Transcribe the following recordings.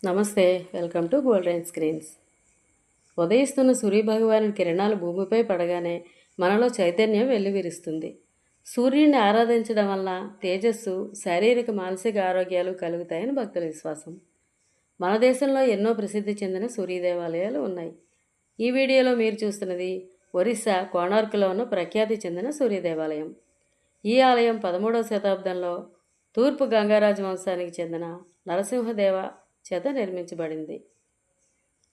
నమస్తే, welcome to golden screens. ఉదయిస్తున్న సూర్యభగవానుడి కిరణాలు భూమిపై పడగానే మనలో చైతన్యం వెల్లివిరుస్తుంది. సూర్యుడిని ఆరాధించడం వల్ల తేజస్సు, శారీరక మానసిక ఆరోగ్యాలు కలుగుతాయని భక్తుల విశ్వాసం. మన దేశంలో ఎన్నో ప్రసిద్ధి చెందిన సూర్య దేవాలయాలు ఉన్నాయి. ఈ వీడియోలో మీరు చూస్తున్నది ఒరిస్సా కోణార్కులో ఉన్న ప్రఖ్యాతి చెందిన సూర్య దేవాలయం. ఈ ఆలయం 13వ శతాబ్దంలో తూర్పు గంగారాజు వంశానికి చెందిన నరసింహదేవ చేత నిర్మించబడింది.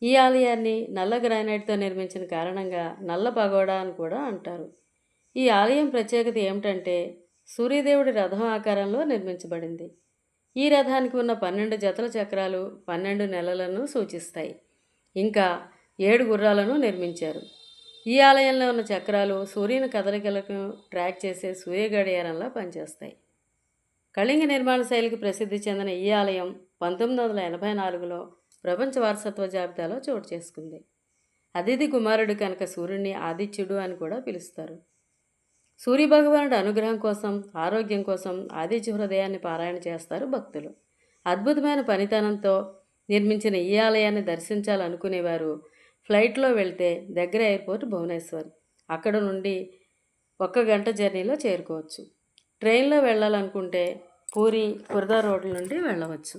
ఈ ఆలయాన్ని నల్ల గ్రానైట్తో నిర్మించిన కారణంగా నల్ల పగోడా అని కూడా అంటారు. ఈ ఆలయం ప్రత్యేకత ఏమిటంటే సూర్యదేవుడి రథం ఆకారంలో నిర్మించబడింది. ఈ రథానికి ఉన్న 12 జతల చక్రాలు 12 నెలలను సూచిస్తాయి. ఇంకా 7 గుర్రాలను నిర్మించారు. ఈ ఆలయంలో ఉన్న చక్రాలు సూర్యుని కదలికలను ట్రాక్ చేసే సూర్య గడియారంలా పనిచేస్తాయి. కళింగ నిర్మాణ శైలికి ప్రసిద్ధి చెందిన ఈ ఆలయం 1984లో ప్రపంచ వారసత్వ జాబితాలో చోటు చేసుకుంది. అతిథి కుమారుడు కనుక సూర్యుడిని ఆదిత్యుడు అని కూడా పిలుస్తారు. సూర్యభగవానుడి అనుగ్రహం కోసం, ఆరోగ్యం కోసం ఆదిత్య హృదయాన్ని పారాయణ చేస్తారు భక్తులు. అద్భుతమైన పనితనంతో నిర్మించిన ఈ ఆలయాన్ని దర్శించాలనుకునేవారు ఫ్లైట్లో వెళ్తే దగ్గర ఎయిర్పోర్ట్ భువనేశ్వర్. అక్కడ నుండి 1 గంట జర్నీలో చేరుకోవచ్చు. ట్రైన్లో వెళ్ళాలనుకుంటే పూరి, ఖుర్దా రోడ్ల నుండి వెళ్ళవచ్చు.